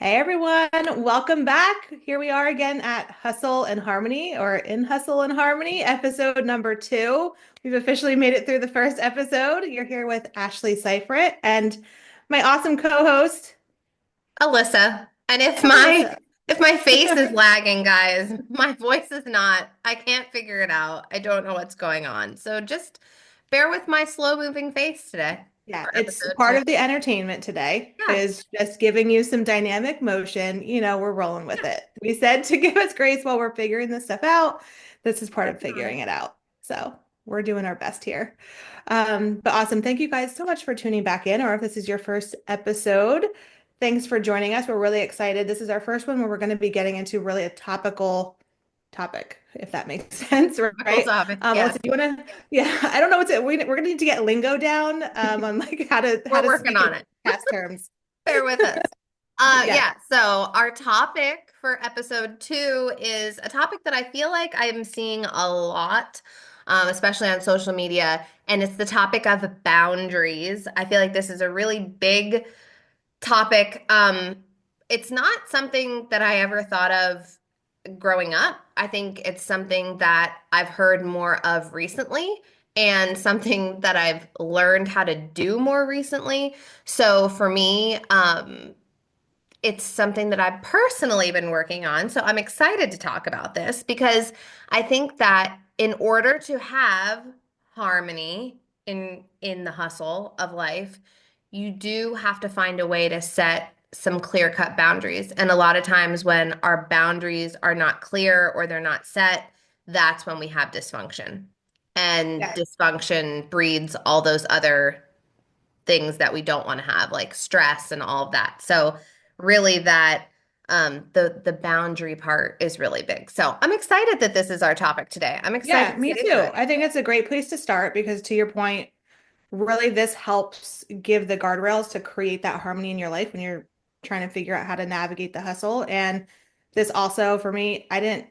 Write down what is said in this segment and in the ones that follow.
Hey everyone, welcome back. Here we are again at Hustle and Harmony, or in Hustle and Harmony, episode number 2. We've officially made it through the first episode. You're here with Ashley Seifert and my awesome co-host, Alyssa. And if my Alyssa. if my face is lagging, guys, my voice is not. I can't figure it out. I don't know what's going on. So just bear with my slow moving face today Yeah, for it's episode part two. of the entertainment today Yeah. is just giving you some dynamic motion. We're rolling with it. We said to give us grace while we're figuring this stuff out. This is part of Working on it. figuring it out. So we're doing our best here. But awesome. Thank you guys so much for tuning back in, or if this is your first episode, thanks for joining us. We're really excited. This is our first one where we're going to be getting into really a topical topic, if that makes sense, Typical right? topic. Alyssa, Yes. do you want to? Yeah, I don't know what's it. We're gonna need to get lingo down on like how We're to working speak in on it. past terms. Bear with us. Yeah, Yeah, so our topic for episode two is a topic that I feel like I'm seeing a lot, especially on social media, and it's the topic of boundaries. I feel like this is a really big topic. It's not something that I ever thought of growing up. I think it's something that I've heard more of recently and something that I've learned how to do more recently. So for me, it's something that I've personally been working on. So I'm excited to talk about this because I think that in order to have harmony in the hustle of life, you do have to find a way to set some clear-cut boundaries. And a lot of times when our boundaries are not clear or they're not set, that's when we have dysfunction. And yeah, dysfunction breeds all those other things that we don't want to have, like stress and all of that. So really that the boundary part is really big. So I'm excited that this is our topic today. I'm excited yeah. to Me get into too. it. I think it's a great place to start because, to your point, really this helps give the guardrails to create that harmony in your life when you're trying to figure out how to navigate the hustle. And this also, for me, I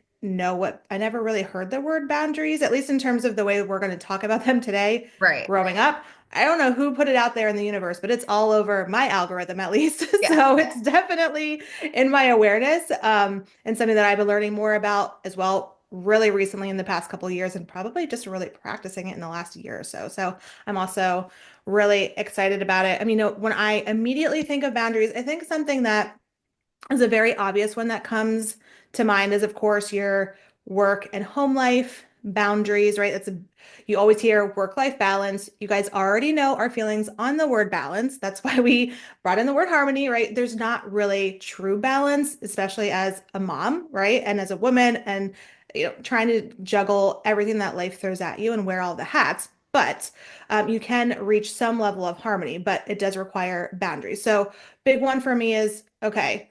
never really heard the word boundaries, at least in terms of the way we're going to talk about them today Right. growing up. I don't know who put it out there in the universe, but it's all over my algorithm at least. Yes. So it's definitely in my awareness, and something that I've been learning more about as well, really recently in the past couple of years, and probably just really practicing it in the last year or so. So I'm also really excited about it. I mean, when I immediately think of boundaries, I think something that is a very obvious one that comes to mind is, of course, your work and home life boundaries, right? You always hear work-life balance. You guys already know our feelings on the word balance. That's why we brought in the word harmony, right? There's not really true balance, especially as a mom, right? And as a woman, and trying to juggle everything that life throws at you and wear all the hats. But you can reach some level of harmony, but it does require boundaries. So, big one for me is okay,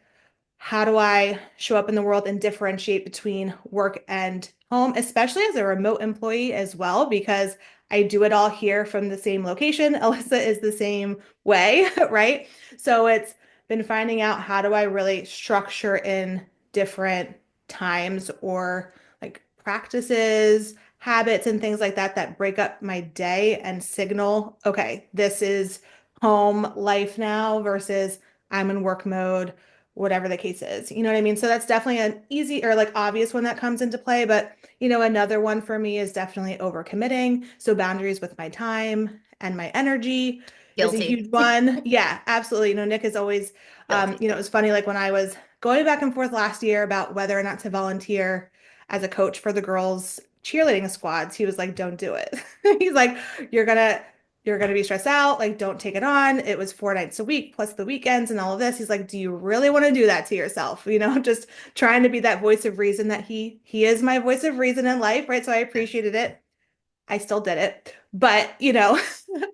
how do I show up in the world and differentiate between work and home, especially as a remote employee as well, because I do it all here from the same location. Alyssa is the same way, right? So it's been finding out, how do I really structure in different times or like practices, habits, and things like that that break up my day and signal, okay, this is home life now versus I'm in work mode, whatever the case is. You know what I mean? So that's definitely an easy or like obvious one that comes into play. But, another one for me is definitely overcommitting. So boundaries with my time and my energy is a Guilty. huge one. Yeah, absolutely. Nick is always, Guilty. it was funny, like when I was going back and forth last year about whether or not to volunteer as a coach for the girls' cheerleading squads, he was like, don't do it. He's like, you're gonna you're going to be stressed out. Like, don't take it on. It was 4 nights a week plus the weekends and all of this. He's like, do you really want to do that to yourself? Just trying to be that voice of reason that he is my voice of reason in life, right? So I appreciated it. I still did it, but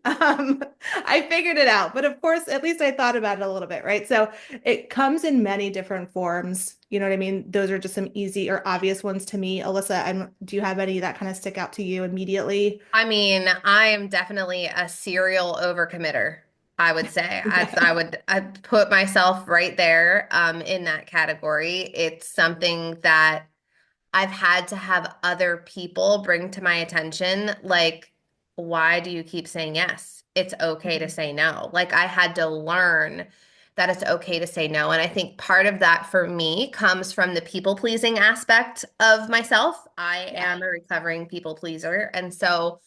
I figured it out. But of course, at least I thought about it a little bit, right? So it comes in many different forms. You know what I mean? Those are just some easy or obvious ones to me. Alyssa, do you have any that kind of stick out to you immediately? I mean, I am definitely a serial overcommitter. I would say Yeah. I'd put myself right there in that category. It's something that I've had to have other people bring to my attention, like, why do you keep saying yes? It's okay to say no. Like, I had to learn that it's okay to say no. And I think part of that for me comes from the people pleasing aspect of myself. I Yeah, am a recovering people pleaser. And so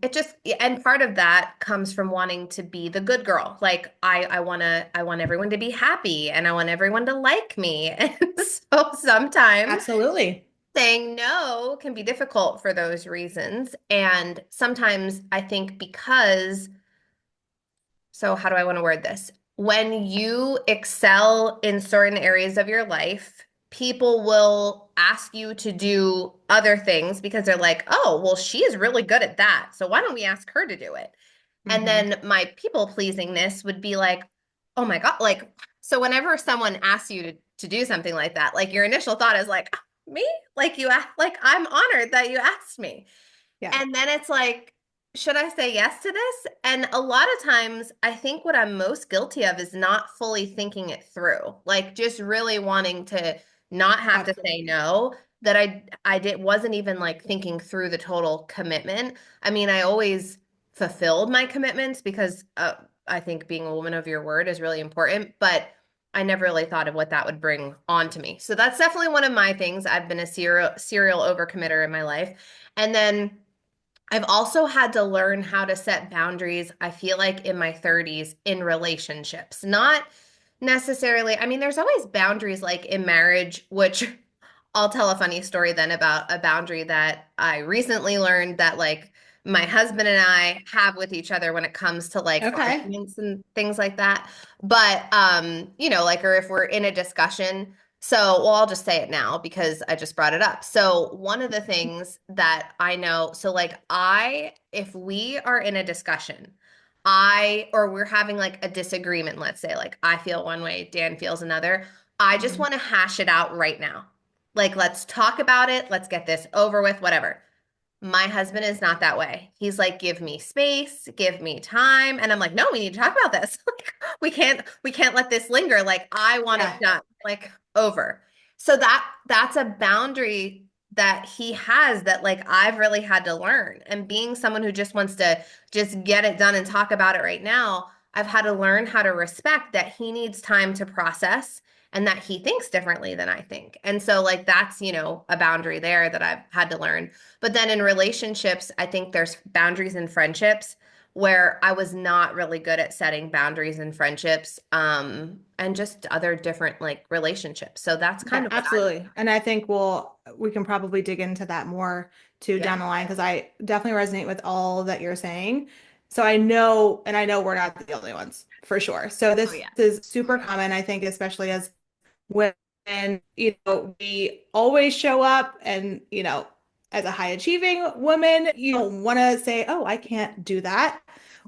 it just and part of that comes from wanting to be the good girl. Like I want everyone to be happy and I want everyone to like me. And so sometimes absolutely. saying no can be difficult for those reasons. And sometimes I think because so, how do I want to word this? When you excel in certain areas of your life, people will ask you to do other things because they're like, oh, well, she is really good at that. So, why don't we ask her to do it? And Hmm. then my people pleasingness would be like, oh my God. Like, so whenever someone asks you to do something like that, like your initial thought is like, "Ah, me? Like, you ask, like, I'm honored that you asked me. Yeah, And then it's like, should I say yes to this? And a lot of times, I think what I'm most guilty of is not fully thinking it through. Like just really wanting to not have to say absolutely. no, that I did wasn't even like thinking through the total commitment. I mean, I always fulfilled my commitments because I think being a woman of your word is really important, but I never really thought of what that would bring on to me. So that's definitely one of my things. I've been a serial overcommitter in my life. And then I've also had to learn how to set boundaries, I feel like in my 30s in relationships. Not necessarily, I mean, there's always boundaries like in marriage, which I'll tell a funny story then about a boundary that I recently learned that like my husband and I have with each other when it comes to like Okay. arguments and things like that. But you know, like or if we're in a discussion, so well, I'll just say it now because I just brought it up. So one of the things that I know, so like if we are in a discussion, or we're having like a disagreement, let's say, like I feel one way, Dan feels another. I just Mhm. want to hash it out right now. Like, let's talk about it. Let's get this over with, whatever. My husband is not that way. He's like, give me space, give me time. And I'm like, no, we need to talk about this. Like, we can't let this linger. Like, I want it Yeah, done, like over. So that's a boundary that he has that like I've really had to learn. And being someone who just wants to just get it done and talk about it right now, I've had to learn how to respect that he needs time to process and that he thinks differently than I think. And so like that's, a boundary there that I've had to learn. But then in relationships, I think there's boundaries in friendships where I was not really good at setting boundaries in friendships, and just other different like relationships. So that's kind yeah, of what I, absolutely. And I think we can probably dig into that more too yeah. down the line because I definitely resonate with all that you're saying. So I know, and I know we're not the only ones for sure. So Oh this yeah. is super common, I think, especially as when, we always show up and, as a high achieving woman, you don't want to say, oh, I can't do that.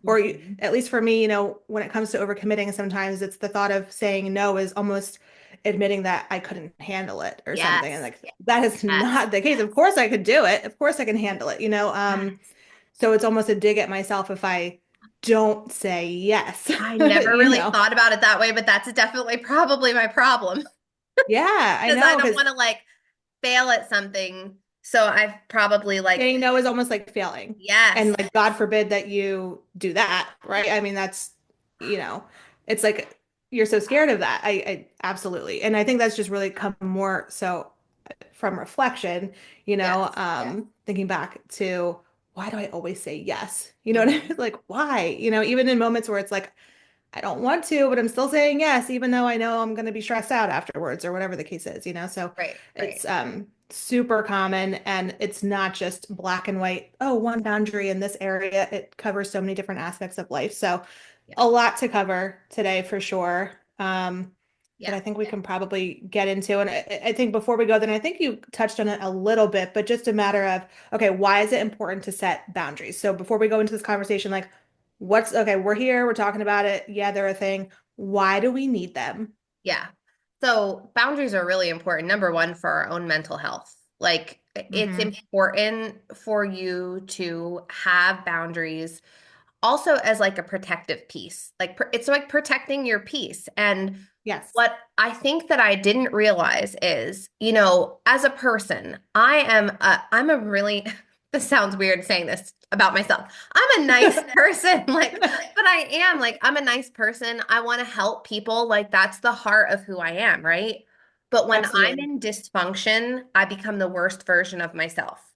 Or Mhm. at least for me, when it comes to overcommitting, sometimes it's the thought of saying no is almost admitting that I couldn't handle it or something. And Yes. like that is Yes. not the case. Of course I could do it. Of course I can handle it, Yes. so it's almost a dig at myself if I don't say yes, I never you really know. thought about it that way, but that's definitely probably my problem Yeah, I because I know, don't because want to like fail at something. So I've probably like, saying no is almost like failing. yes, And like God forbid that you do that, right? I mean, that's, you know, it's like you're so scared of that. I absolutely. And I think that's just really come more so from reflection, yes. thinking back to why do I always say yes? You know what I Hmm. mean? Like why? Even in moments where it's like I don't want to, but I'm still saying yes, even though I know I'm going to be stressed out afterwards or whatever the case is. So Right, right. it's super common and it's not just black and white, oh, one boundary in this area. It covers so many different aspects of life. So Yeah, a lot to cover today for sure. That yeah, I think we can probably get into. And I think before we go, then I think you touched on it a little bit, but just a matter of, okay, why is it important to set boundaries? So before we go into this conversation, like, okay, we're here, we're talking about it. Yeah, they're a thing. Why do we need them? yeah. So boundaries are really important. Number one, for our own mental health. Like it's Hmm. important for you to have boundaries also as like a protective piece. Like it's like protecting your peace. And Yes. what I think that I didn't realize is, as a person, I'm a really this sounds weird saying this about myself. I'm a nice person, like, but I am like, I'm a nice person. I want to help people. Like, that's the heart of who I am, right? But when I'm Absolutely. in dysfunction, I become the worst version of myself,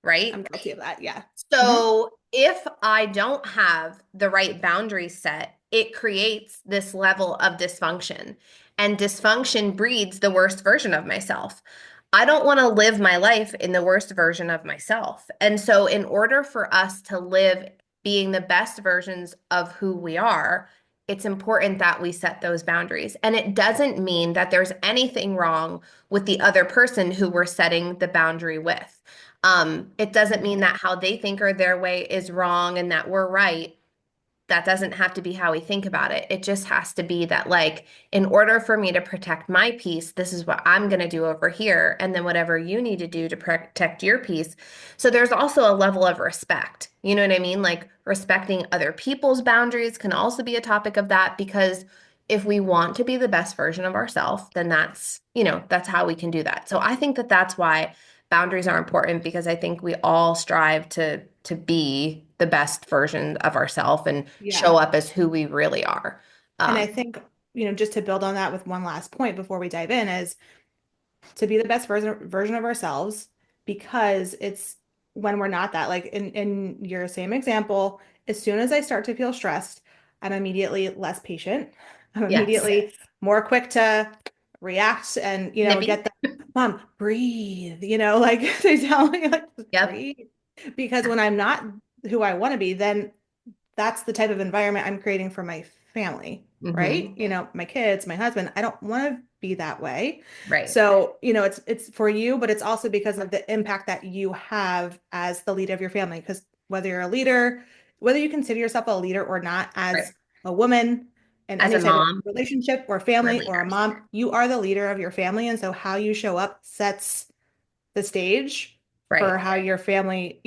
right? I'm guilty of that. Yeah. Hmm. So if I don't have the right boundaries set, it creates this level of dysfunction. And dysfunction breeds the worst version of myself. I don't want to live my life in the worst version of myself. And so, in order for us to live being the best versions of who we are, it's important that we set those boundaries. And it doesn't mean that there's anything wrong with the other person who we're setting the boundary with. It doesn't mean that how they think or their way is wrong and that we're right. That doesn't have to be how we think about it. It just has to be that, like, in order for me to protect my peace, this is what I'm going to do over here. And then whatever you need to do to protect your peace. So there's also a level of respect. You know what I mean? Like, respecting other people's boundaries can also be a topic of that because if we want to be the best version of ourselves, then that's how we can do that. So I think that that's why boundaries are important because I think we all strive to be the best version of ourselves and Yeah. show up as who we really are. And Um, I think, just to build on that with one last point before we dive in is to be the best version of ourselves because it's when we're not that. Like in your same example, as soon as I start to feel stressed, I'm immediately less patient. I'm yes. immediately more quick to react and, get Nippy. the mom, breathe, like they tell me, like, just Yep. breathe. Because when I'm not who I want to be, then that's the type of environment I'm creating for my family, right? Hmm. My kids, my husband. I don't want to be that way. Right. So, it's for you, but it's also because of the impact that you have as the leader of your family. Because whether you're a leader, whether you consider yourself a leader or not, Right. as a woman in As a any type of mom, relationship or we're family or a leaders. mom, you are the leader of your family. And so how you show up sets the stage for Right. how your family,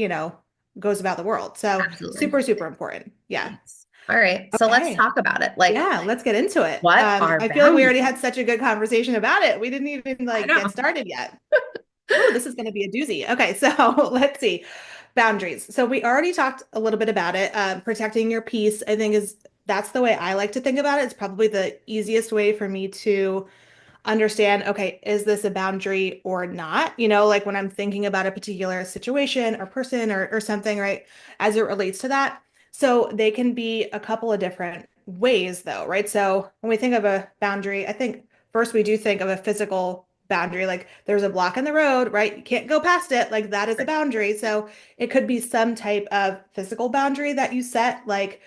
goes about the world. So Absolutely. super, super important. Yeah. Yes. All right. So let's Okay. talk about it. Like, Yeah, let's get into it. what are I feel like we boundaries? already had such a good conversation about it. We didn't even I like get know. started yet. Oh, this is going to be a doozy. Okay, so let's see. Boundaries. So we already talked a little bit about it. Protecting your peace, I think that's the way I like to think about it. It's probably the easiest way for me to understand, okay, is this a boundary or not? Like when I'm thinking about a particular situation or person or something, right, as it relates to that. So they can be a couple of different ways, though, right? So when we think of a boundary, I think first we do think of a physical boundary, like there's a block in the road, right? You can't go past it, like that is a Right. boundary. So it could be some type of physical boundary that you set, like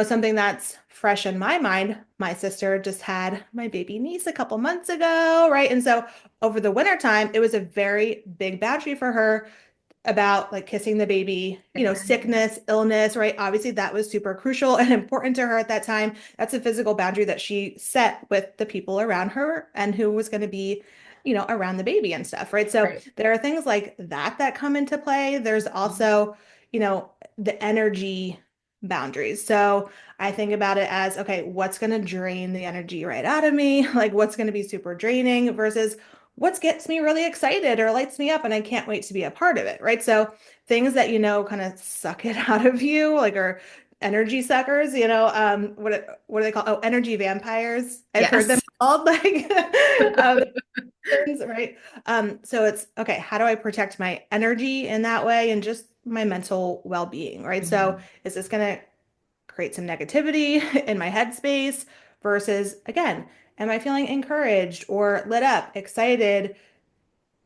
something that's fresh in my mind. My sister just had my baby niece a couple months ago, right? And so over the winter time, it was a very big boundary for her about like kissing the baby, sickness, illness, right? Obviously, that was super crucial and important to her at that time. That's a physical boundary that she set with the people around her and who was going to be, around the baby and stuff, right? So Right. there are things like that come into play. There's also, the energy boundaries. So I think about it as, okay, what's going to drain the energy right out of me? Like what's going to be super draining versus what gets me really excited or lights me up and I can't wait to be a part of it, right? So things that kind of suck it out of you, like are energy suckers, what do they call? Oh, energy vampires. I've heard them Yes. called like things, right? So it's okay, how do I protect my energy in that way and just my mental well-being, right? So Mhm. is this gonna create some negativity in my headspace versus again, am I feeling encouraged or lit up, excited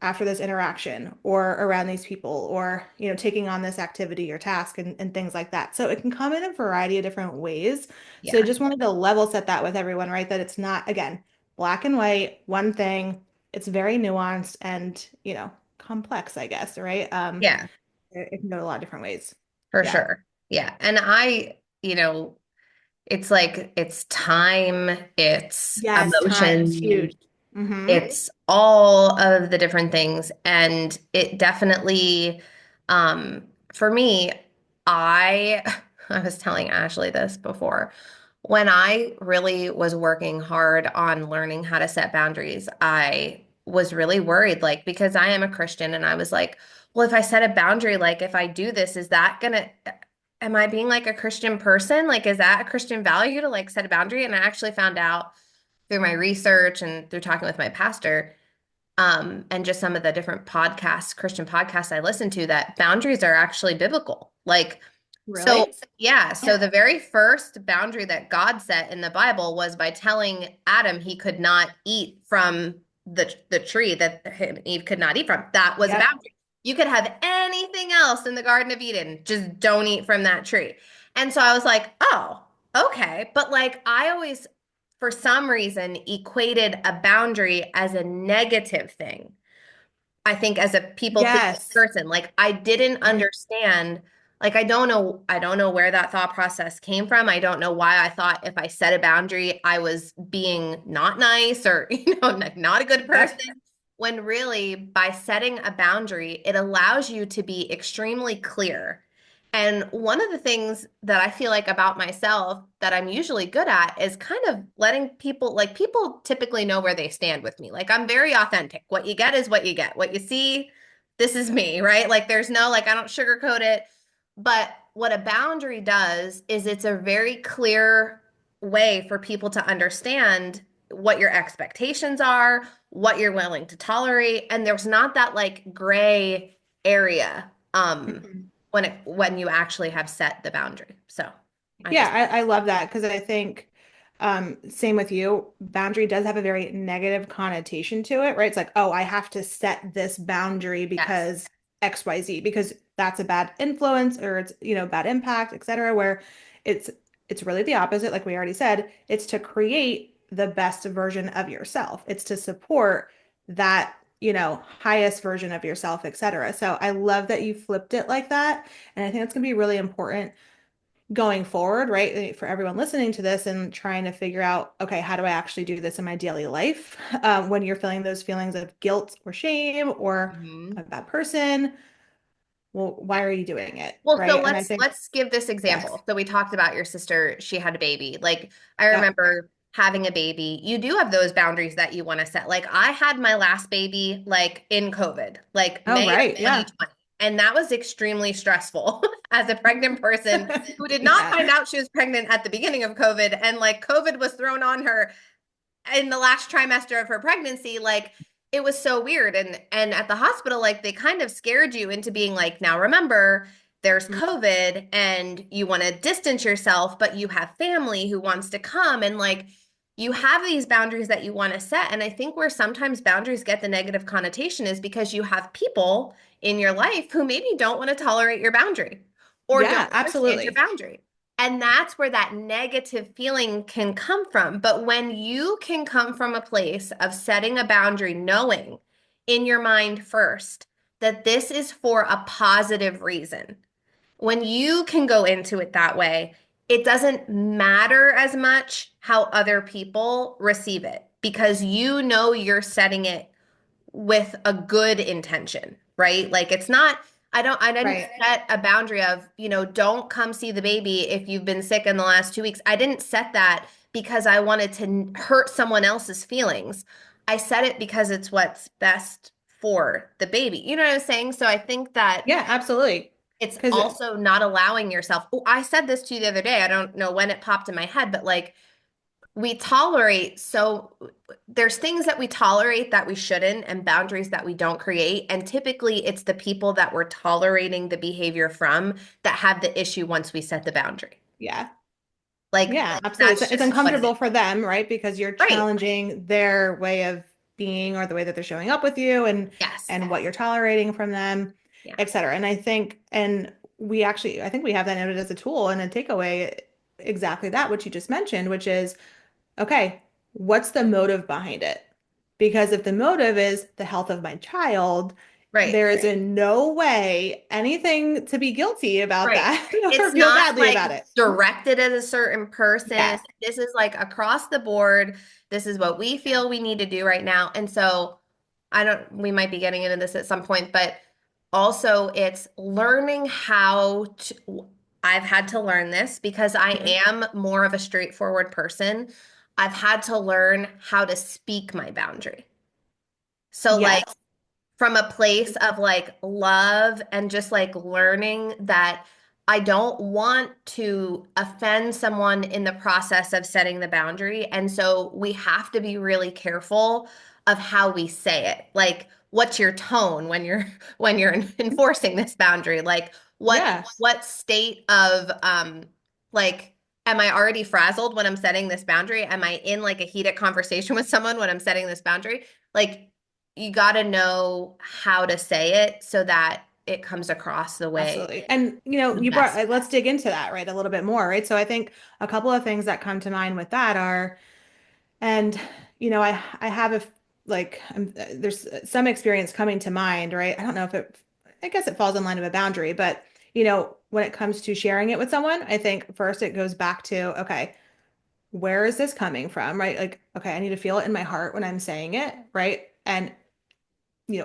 after this interaction or around these people or taking on this activity or task and things like that. So it can come in a variety of different ways. So I Yeah. just wanted to level set that with everyone, right? That it's not, again, black and white, one thing. It's very nuanced and complex, I guess, right? Yeah, It can go a lot of different ways. for Yeah. sure. Yeah. And it's like it's time, it's Yes, time is emotion, huge. Mm-hmm. it's all of the different things. And it definitely, um, for me, I I was telling Ashley this before. When I really was working hard on learning how to set boundaries, I was really worried, like, because I am a Christian, and I was like, well, if I set a boundary, like if I do this, is that gonna, am I being like a Christian person? Like, is that a Christian value to like set a boundary? And I actually found out through my research and through talking with my pastor, and just some of the different podcasts, Christian podcasts I listen to, that boundaries are actually biblical. Like, so Really? yeah, so the very first boundary that God set in the Bible was by telling Adam he could not eat from the tree that Eve could not eat from. That was a Yep. boundary. You could have anything else in the Garden of Eden, just don't eat from that tree. And so I was like, oh, okay. But like I always, for some reason, equated a boundary as a negative thing. I think as a people pleasing Yes. person, like I didn't understand, like I don't know where that thought process came from. I don't know why I thought if I set a boundary, I was being not nice or, like not a good person. Yep. When really by setting a boundary, it allows you to be extremely clear. And one of the things that I feel like about myself that I'm usually good at is kind of letting people, like people typically know where they stand with me. Like I'm very authentic. What you get is what you get. What you see, this is me, right? Like there's no, like I don't sugarcoat it. But what a boundary does is it's a very clear way for people to understand what your expectations are, what you're willing to tolerate, and there's not that like gray area. Mhm. When you actually have set the boundary. So I Yeah, just I love that because I think same with you, boundary does have a very negative connotation to it, right? It's like, oh, I have to set this boundary yes. because XYZ, because that's a bad influence or it's, bad impact, et cetera, where it's it's really the opposite, like we already said. It's to create the best version of yourself. It's to support that, highest version of yourself, et cetera. So I love that you flipped it like that. And I think it's gonna be really important going forward, right? For everyone listening to this and trying to figure out, okay, how do I actually do this in my daily life? When you're feeling those feelings of guilt or shame or Mhm. a bad person, well, why are you doing it? Well, so Right. And I think, let's give this yes. example. So we talked about your sister, she had a baby. Like I Yep. remember having a baby. You do have those boundaries that you want to set. Like I had my last baby like in COVID, like Oh, May of right. Yeah. 2020. And that was extremely stressful as a pregnant person who did not Yeah. find out she was pregnant at the beginning of COVID. And like COVID was thrown on her in the last trimester of her pregnancy. Like it was so weird. And at the hospital, like they kind of scared you into being like, now remember, there's COVID and you want to distance yourself, but you have family who wants to come, and like you have these boundaries that you want to set. And I think where sometimes boundaries get the negative connotation is because you have people in your life who maybe don't want to tolerate your boundary or don't Yeah, understand your absolutely. boundary. And that's where that negative feeling can come from. But when you can come from a place of setting a boundary, knowing in your mind first that this is for a positive reason, when you can go into it that way, it doesn't matter as much how other people receive it because you know you're setting it with a good intention, right? Like it's not, I didn't Right. set a boundary of, don't come see the baby if you've been sick in the last 2 weeks. I didn't set that because I wanted to hurt someone else's feelings. I set it because it's what's best for the baby. You know what I'm saying? So I think that Yeah, absolutely. it's Because also not allowing yourself. Oh, I said this to you the other day. I don't know when it popped in my head, but like we tolerate so there's things that we tolerate that we shouldn't and boundaries that we don't create, and typically it's the people that we're tolerating the behavior from that have the issue once we set the boundary. yeah. Like Yeah, absolutely. that's It's just what it is. uncomfortable for them, right? Because you're Right. challenging their way of being or the way that they're showing up with you Yes. and what you're tolerating from them, Yeah. et cetera. And I think, and I think we have that noted as a tool and a takeaway, exactly that, what you just mentioned, which is, okay, what's the motive behind it? Because if the motive is the health of my child, Right. there is in no way anything to be guilty about Right. that or It's feel not badly like about it. directed at a certain person. Yes. This is like across the board. This is what we feel we need to do right now. And so I don't, we might be getting into this at some point, but also it's learning how to, I've had to learn this because I Mhm. am more of a straightforward person. I've had to learn how to speak my boundary. So like Yes. from a place of like love and just like learning that I don't want to offend someone in the process of setting the boundary. And so we have to be really careful of how we say it. Like, what's your tone when you're when you're enforcing this boundary? Like, Yes, what state of like am I already frazzled when I'm setting this boundary? Am I in like a heated conversation with someone when I'm setting this boundary? Like, you got to know how to say it so that it comes across the way absolutely. And the you brought best. let's dig into that, right, a little bit more, right? So I think a couple of things that come to mind with that are, and I have there's some experience coming to mind, right? I don't know if I guess it falls in line of a boundary, but when it comes to sharing it with someone, I think first it goes back to, okay, where is this coming from, right? Like, okay, I need to feel it in my heart when I'm saying it, right? And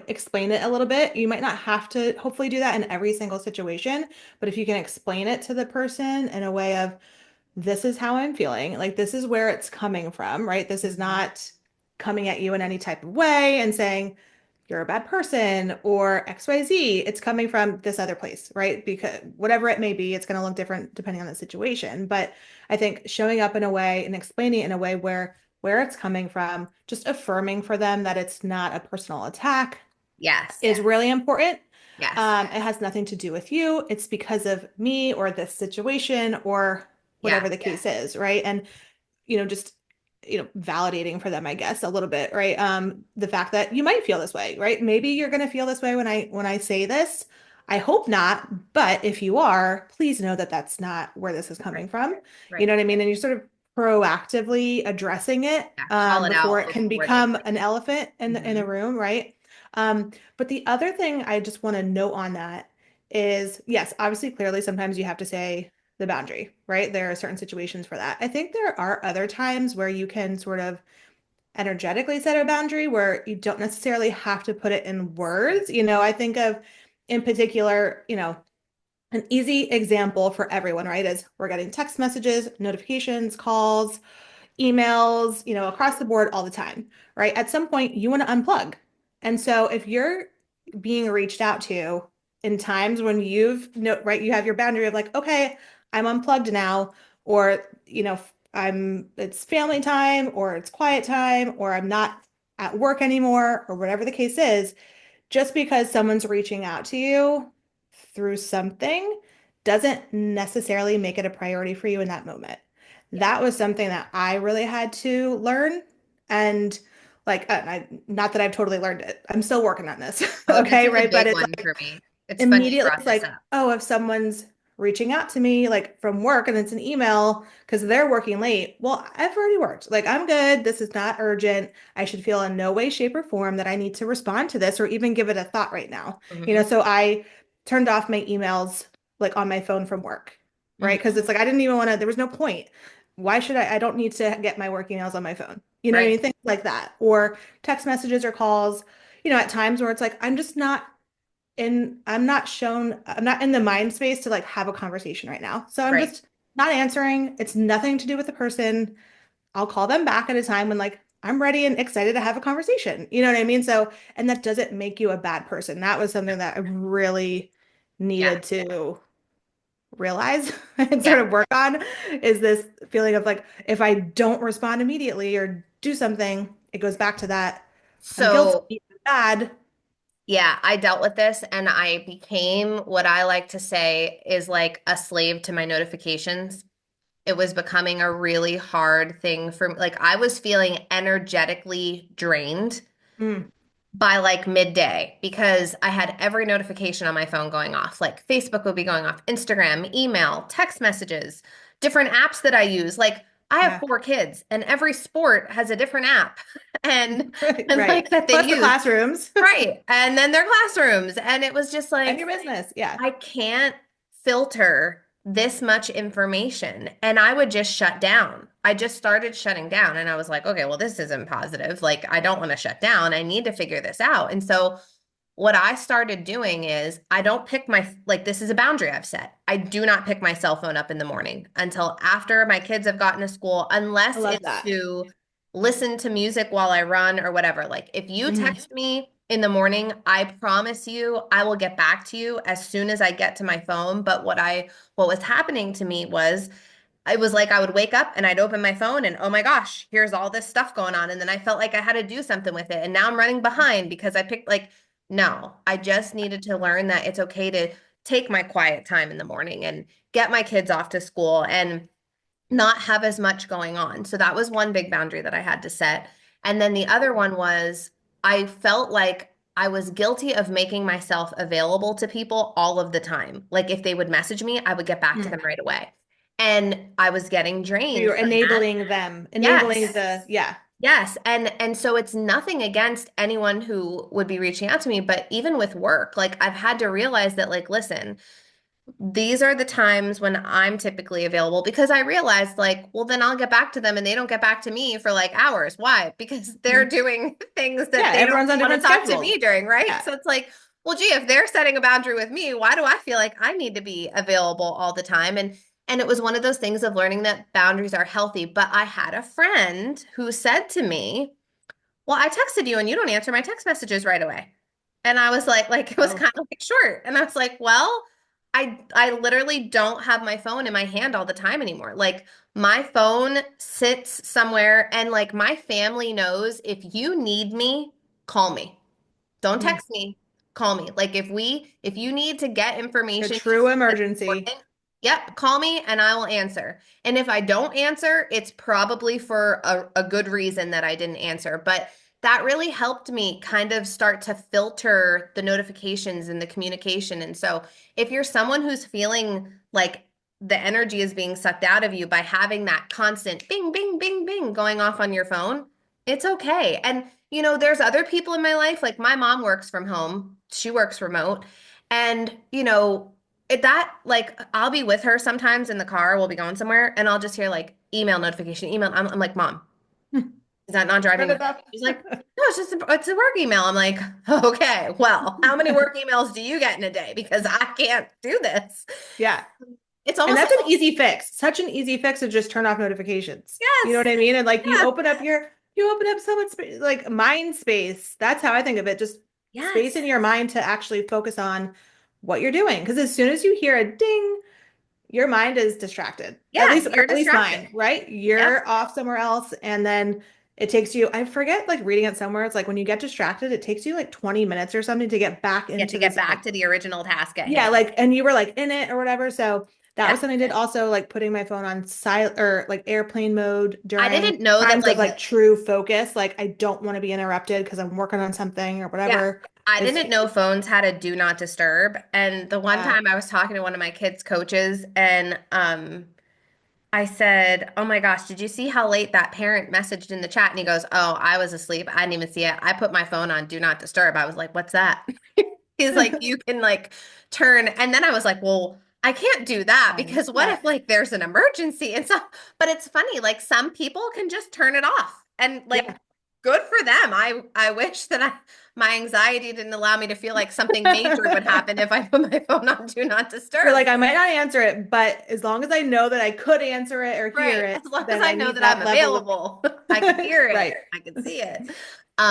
explain it a little bit. You might not have to hopefully do that in every single situation, but if you can explain it to the person in a way of, this is how I'm feeling, like this is where it's coming from, right? This is Mhm. not coming at you in any type of way and saying you're a bad person or XYZ. It's coming from this other place, right? Because whatever it may be, it's going to look different depending on the situation. But I think showing up in a way and explaining it in a way where it's coming from, just affirming for them that it's not a personal attack Yes. is really important. Yes. It has nothing to do with you. It's because of me or this situation or Yeah. whatever the case is, right? And just validating for them, I guess, a little bit, right? The fact that you might feel this way, right? Maybe you're going to feel this way when I say this. I hope not, but if you are, please know that that's not where this is Right. coming from. You Right. know what I mean? And you're sort of proactively addressing it Yeah. Call it before out it can before they become say an it. elephant in the Hmm. room, right? But the other thing I just want to note on that is, yes, obviously, clearly, sometimes you have to say the boundary, right? There are certain situations for that. I think there are other times where you can sort of energetically set a boundary where you don't necessarily have to put it in words. I think of, in particular, an easy example for everyone, right, is we're getting text messages, notifications, calls, emails, across the board all the time, right? At some point, you want to unplug. And so if you're being reached out to in times when right, you have your boundary of like, okay, I'm unplugged now, or, it's family time, or it's quiet time, or I'm not at work anymore, or whatever the case is, just because someone's reaching out to you through something doesn't necessarily make it a priority for you in that moment. Yeah. That was something that I really had to learn. And like, not that I've totally learned it. I'm still working on this. Oh, this Okay. is a Right. But big it's one like, for me. It's funny you immediately brought it's this like, up. oh, if someone's reaching out to me like from work and it's an email because they're working late, well, I've already worked. Like, I'm good. This is not urgent. I should feel in no way, shape, or form that I need to respond to this or even give it a thought right now. Hmm. So I turned off my emails like on my phone from work, right? Hmm. Because it's like I didn't even want to, there was no point. Why should I don't need to get my work emails on my phone. You know what I Right. mean? Things like that. Or text messages or calls, at times where it's like I'm just not I'm not in the mind space to like have a conversation right now. So I'm Right. just not answering. It's nothing to do with the person. I'll call them back at a time when like I'm ready and excited to have a conversation. You know what I mean? So, and that doesn't make you a bad person. That was something that I really Yeah. needed to realize and sort Yeah. of work on, is this feeling of like, if I don't respond immediately or do something, it goes back to that I'm guilty, So, I'm bad. yeah, I dealt with this and I became what I like to say is like a slave to my notifications. It was becoming a really hard thing for me. Like I was feeling energetically drained Mm, by like midday because I had every notification on my phone going off. Like Facebook would be going off, Instagram, email, text messages, different apps that I use. Like I have yeah. 4 kids and every sport has a different app and Right, and right. like that they Plus the use. classrooms Right. And then their classrooms. And it was just and like your business. Yeah. I can't filter this much information. And I would just shut down. I just started shutting down and I was like, okay, well, this isn't positive. Like, I don't want to shut down. I need to figure this out. And so, what I started doing is I don't pick like, this is a boundary I've set. I do not pick my cell phone up in the morning until after my kids have gotten to school, I unless love it's that. to listen to music while I run or whatever. Like, if you Hmm. text me, in the morning, I promise you, I will get back to you as soon as I get to my phone. But what was happening to me was it was like I would wake up and I'd open my phone and oh my gosh, here's all this stuff going on. And then I felt like I had to do something with it. And now I'm running behind because I picked like, no, I just needed to learn that it's okay to take my quiet time in the morning and get my kids off to school and not have as much going on. So that was one big boundary that I had to set. And then the other one was I felt like I was guilty of making myself available to people all of the time. Like if they would message me, I would get back to them Mm. right away. And I was getting So drained you're from that. enabling them, enabling Yes. the, yeah. Yes. And so it's nothing against anyone who would be reaching out to me, but even with work, like I've had to realize that like, listen, these are the times when I'm typically available because I realized like, well, then I'll get back to them and they don't get back to me for like hours. Why? Because they're Mhm. doing things that Yeah, they don't everyone's on want to different talk to me schedules. during, right? Yeah. So it's like, well, gee, if they're setting a boundary with me, why do I feel like I need to be available all the time? And it was one of those things of learning that boundaries are healthy. But I had a friend who said to me, well, I texted you and you don't answer my text messages right away. And I was like it was Oh. kind of like short. And I was like, well, I literally don't have my phone in my hand all the time anymore. Like my phone sits somewhere and like my family knows if you need me, call me. Don't Mm. text me, call me. Like if you need to get A information true that's emergency. important, yep, call me and I will answer. And if I don't answer, it's probably for a good reason that I didn't answer. But that really helped me kind of start to filter the notifications and the communication. And so if you're someone who's feeling like the energy is being sucked out of you by having that constant bing, bing, bing, bing going off on your phone, it's okay. And there's other people in my life, like my mom works from home, she works remote. And, that like I'll be with her sometimes in the car, we'll be going somewhere, and I'll just hear like email notification, email. I'm like, Mom, is that not driving Heard you crazy? about. She's like, no, it's a work email. I'm like, okay, well, how many work emails do you get in a day? Because I can't do this. Yeah. It's And almost that's like, an easy fix. Such an easy fix to just turn off notifications. You know yes, what I mean? And like yeah, you open up so much space, like mind space. That's how I think of it. Just space in yes, your mind to actually focus on what you're doing. Because as soon as you hear a ding, your mind is distracted. yeah, Or you're at least distracted. mine, right? Yep. You're off somewhere else, and then it takes you, I forget like reading it somewhere. It's like when you get distracted, it takes you like 20 minutes or something to get back Get to into the get zone. back to the original task at Yeah, hand. like, and you were like in it or whatever. So that was Yep. something I did also, like putting my phone on silent or like airplane mode I during didn't know that times of like like true focus. Like I don't want to be interrupted because I'm working on something or yeah, whatever I is, didn't know phones had a do not disturb. And the one yeah. time I was talking to one of my kids' coaches and I said, "Oh my gosh, did you see how late that parent messaged in the chat?" And he goes, "Oh, I was asleep. I didn't even see it. I put my phone on do not disturb." I was like, "What's that?" He's like, "You can like turn." And then I was like, "Well, I can't do that Fine. because what Yeah. if like there's an emergency?" And so, but it's funny, like some people can just turn it off and like Yeah. good for them. I wish that my anxiety didn't allow me to feel like something major would happen if I put my phone on do not You're disturb. like, I might not answer it, but as long as I know that I could answer it or hear Right. it, As long as then I I know need that I'm that level of available, I can hear it, right. I can see it.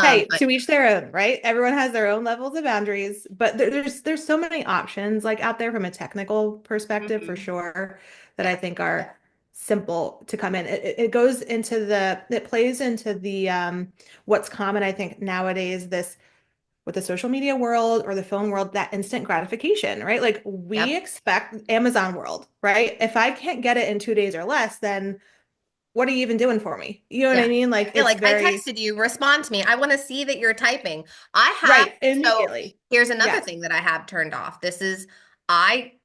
Hey, But to each their own, right? Everyone has their own levels of boundaries, but there's so many options like out there from a technical perspective for mhm. sure that I Yeah. think are simple to come in. It goes into it plays into the what's common, I think, nowadays, this with the social media world or the phone world, that instant gratification, right? Like we Yep. expect Amazon world, right? If I can't get it in 2 days or less, then what are you even doing for me? You know what I Yeah. mean? Like Yeah, it's like I very texted you, respond to me. I want to see that you're typing. I have, right so immediately. here's another Yeah. thing that I have turned off. This is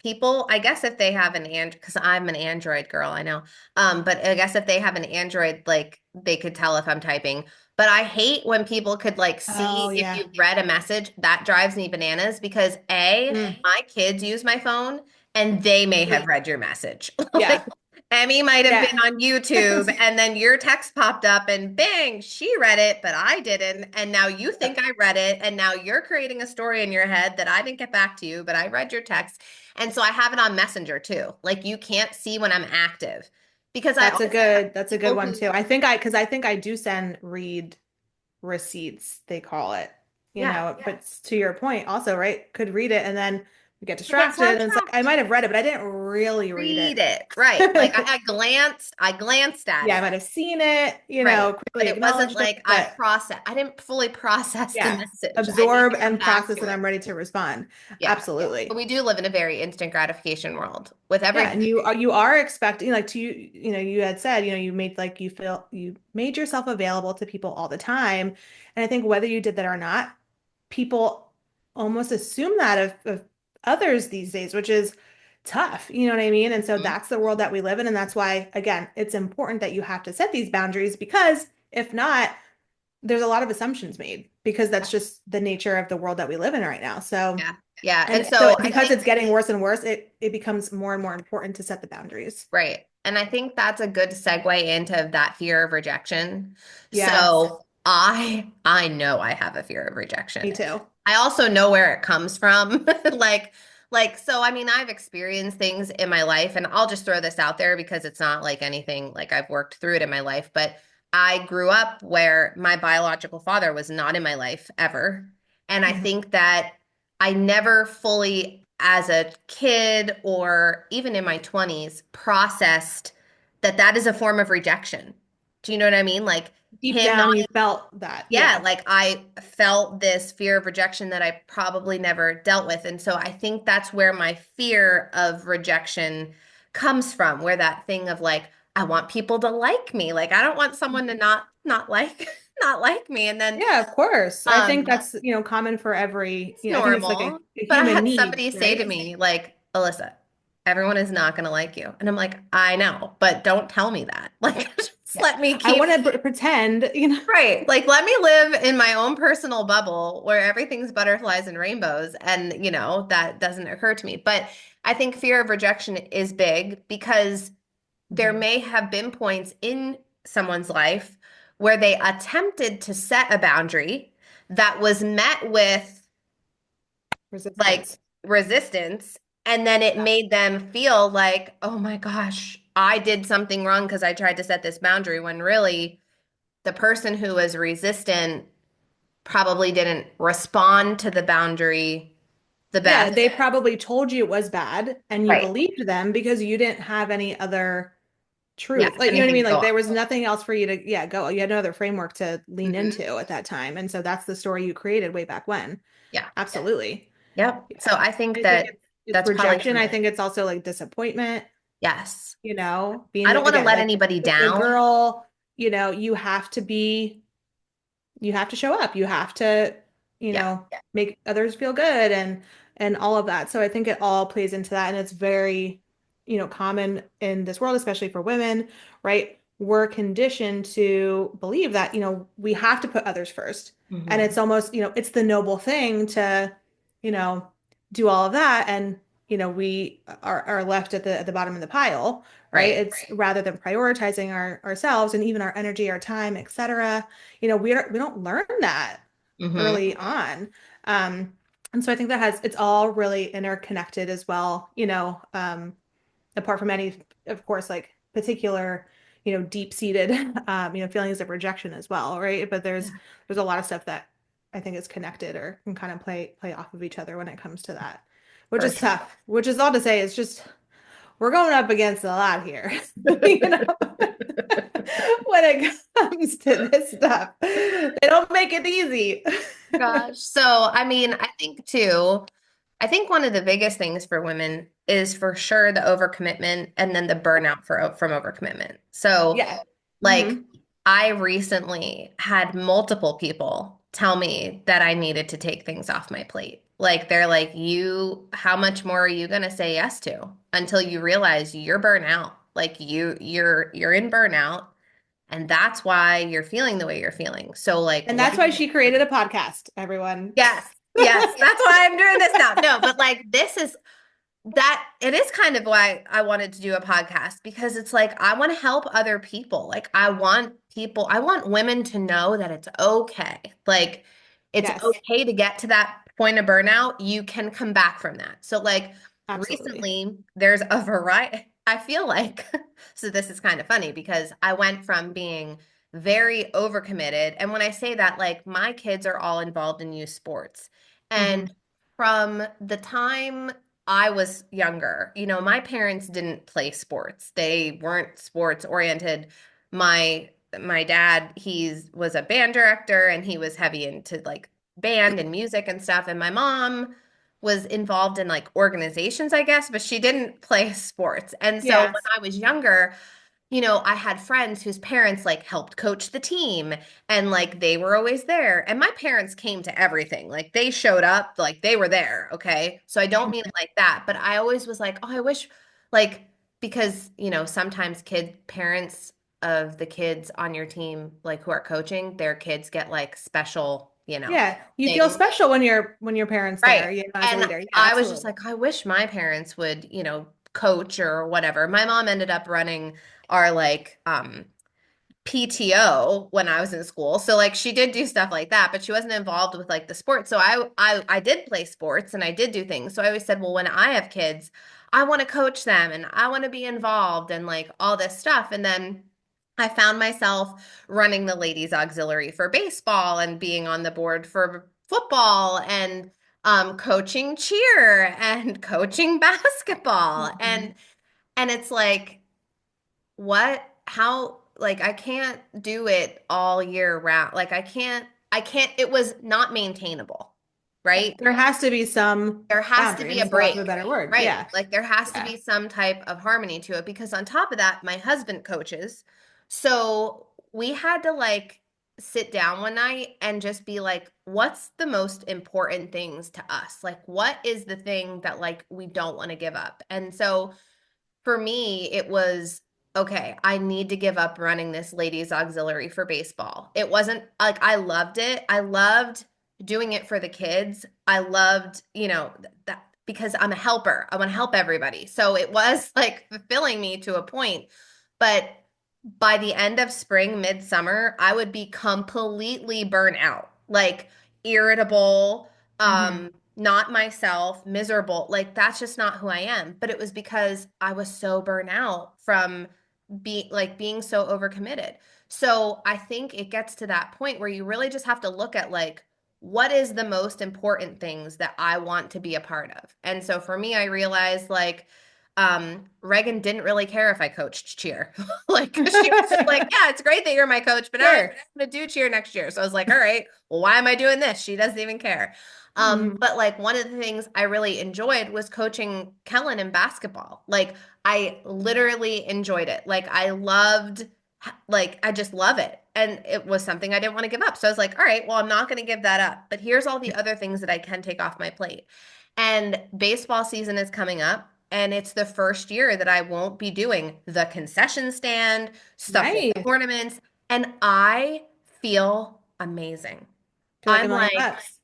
people, I guess if they have an Android, because I'm an Android girl, I know. But I guess if they have an Android, like they could tell if I'm typing. But I hate when people could like Oh see if yeah. you've read a message. That drives me bananas because Mm. my kids use my phone and they may have Wait. read your message. Like Yeah. Emmy might have Yeah. been on YouTube and then your text popped up and bang, she read it, but I didn't. And now you think Yep. I read it. And now you're creating a story in your head that I didn't get back to you, but I read your text. And so I have it on Messenger too. Like you can't see when I'm active because I That's a also have good people one who, too. I think I because I think I do send read receipts, they call it. Yeah. but to your point also, right? Could read it and then we get You get distracted and it's like I sidetracked. might have read it, but I didn't really read Read it. it. Right. Like I glanced at Yeah, I it. might have seen it, Right. But quickly it wasn't acknowledged it, like but I didn't fully process the yeah, message. I need absorb to come and back process to and it. I'm ready to respond. Yeah. But Absolutely. we do live in a very instant gratification world with Yeah, and everything. you are expecting like to you had said, you made like you made yourself available to people all the time. And I think whether you did that or not, people almost assume that of others these days, which is tough. You know what I mean? And so Mhm. that's the world that we live in. And that's why, again, it's important that you have to set these boundaries because if not, there's a lot of assumptions made because that's just the nature of the world that we live in right now. So, Yeah. Yeah. And and so so I because think it's getting worse and worse, it becomes more and more important to set the boundaries. right. And I think that's a good segue into that fear of rejection. Yes, So I know I have a fear of me rejection. too. I also know where it comes from. So I mean, I've experienced things in my life, and I'll just throw this out there because it's not like anything like I've worked through it in my life, but I grew up where my biological father was not in my life ever. And I Mhm. think that I never fully, as a kid or even in my 20s, processed that that is a form of rejection. Do you know what I mean? Like Deep him not, down, you felt that. yeah, Yeah. like I felt this fear of rejection that I probably never dealt with. And so I think that's where my fear of rejection comes from, where that thing of like, I want people to like me. Like I don't want someone to not like not like me. And then Yeah, of course. I think um that's, common for every, it's I think it's like normal. a But I human had need, somebody say to right? me, like, Alyssa, everyone is not going to like you. And I'm like, I know, but don't tell me that. Like, just Yeah. let me I keep, want to pretend. right. Like, let me live in my own personal bubble where everything's butterflies and rainbows. And, that doesn't occur to me. But I think fear of rejection is big because there Mhm. may have been points in someone's life where they attempted to set a boundary that was met with like Resistance. resistance, and then it made them feel like, oh my gosh, I did something wrong because I tried to set this boundary, when really the person who was resistant probably didn't respond to the boundary the Yeah, best. they probably told you it was bad and you Right. believed them because you didn't have any other Yeah, truth. Like, you know what I anything to mean? go Like on. there was nothing else for you to, yeah, go. You had no other framework to lean Hmm. into at that time. And so that's the story you created way back when. Yeah. Absolutely. Yep. So Yeah. I think I think that it's that's probably rejection. I something. think it's also like disappointment, Yes. being I don't want to again, let like anybody the down. girl, you have to show up. You have to, Yeah. make others feel good and all of that. So I think it all plays into that and it's very, common in this world, especially for women, right? We're conditioned to believe that, we have to put others first. And Hmm. it's almost, it's the noble thing to, you know, do all of that and we are left at the bottom of the pile, right? Right. It's rather than prioritizing ourselves and even our energy, our time, etc. We don't learn that Hmm. early on. And so I think it's all really interconnected as well, apart from any, of course, like particular, deep-seated, feelings of rejection as well, right? But there's a lot of stuff that I think is connected or can kind of play off of each other when it comes to that, which For is sure. tough, which is all to say, it's just we're going up against a lot here, you know, when it comes to this stuff. They don't make it easy. Gosh. So, I mean, I think one of the biggest things for women is for sure the overcommitment and then the burnout from overcommitment. So, Yeah. like, Hmm. I recently had multiple people tell me that I needed to take things off my plate. Like, they're like, how much more are you gonna say yes to until you realize you're burnout? Like you're in burnout, and that's why you're feeling the way you're feeling. So, like, And what that's are why you she created a podcast, everyone. Yes, yes, that's why I'm doing this now. No, but like this is that it is kind of why I wanted to do a podcast, because it's like I want to help other people. Like I want women to know that it's okay. Like it's Yes, okay to get to that point of burnout. You can come back from that. So like absolutely. recently there's a variety. I feel like so this is kind of funny because I went from being very overcommitted. And when I say that, like my kids are all involved in youth sports. And Hmm. from the time I was younger, my parents didn't play sports. They weren't sports oriented. My dad, was a band director and he was heavy into like band and music and stuff. And my mom was involved in like organizations, I guess, but she didn't play sports. And so Yeah. when I was younger, I had friends whose parents like helped coach the team and like they were always there. And my parents came to everything. Like they showed up, like they were there. Okay. So I don't mean it like that, but I always was like, oh, I wish like because, sometimes parents of the kids on your team, like who are coaching, their kids get like special, Yeah. You feel things. special when your parents there, Right. as a And leader. Yeah, I was just absolutely. like, I wish my parents would, coach or whatever. My mom ended up running our like PTO when I was in school. So like she did do stuff like that, but she wasn't involved with like the sports. So I did play sports and I did do things. So I always said, well, when I have kids, I want to coach them and I want to be involved and like all this stuff. And then I found myself running the ladies auxiliary for baseball and being on the board for football and coaching cheer and coaching basketball. Mhm. And it's like what how like I can't do it all year round. Like I can't it was not maintainable, Yeah. right? There has to be some There has to be a boundaries, for lack of a break, better word. right? Yeah. Like there has to Yeah. be some type of harmony to it because on top of that, my husband coaches. So we had to like sit down one night and just be like, what's the most important things to us? Like what is the thing that like we don't want to give up? And so for me, it was okay, I need to give up running this ladies auxiliary for baseball. It wasn't like I loved it. I loved doing it for the kids. I loved, that because I'm a helper. I want to help everybody. So it was like fulfilling me to a point. But by the end of spring, midsummer, I would be completely burnt out, like irritable, Hmm. not myself, miserable. Like that's just not who I am. But it was because I was so burnt out from being so overcommitted. So I think it gets to that point where you really just have to look at like what is the most important things that I want to be a part of. And so for me, I realized like Reagan didn't really care if I coached cheer. Like, 'cause she was just like, yeah, it's great that you're my coach, but now I'm Sure. going to do cheer next year. So I was like, all right, well, why am I doing this? She doesn't even care. Hmm. But like one of the things I really enjoyed was coaching Kellen in basketball. Like I literally enjoyed it. Like I loved, like I just love it. And it was something I didn't want to give up. So I was like, all right, well, I'm not going to give that up. But here's all the other things that I can take off my plate. And baseball season is coming up. And it's the first year that I won't be doing the concession stand, stuff with Nice. tournaments. And I feel amazing. Feel like a I'm million like, bucks.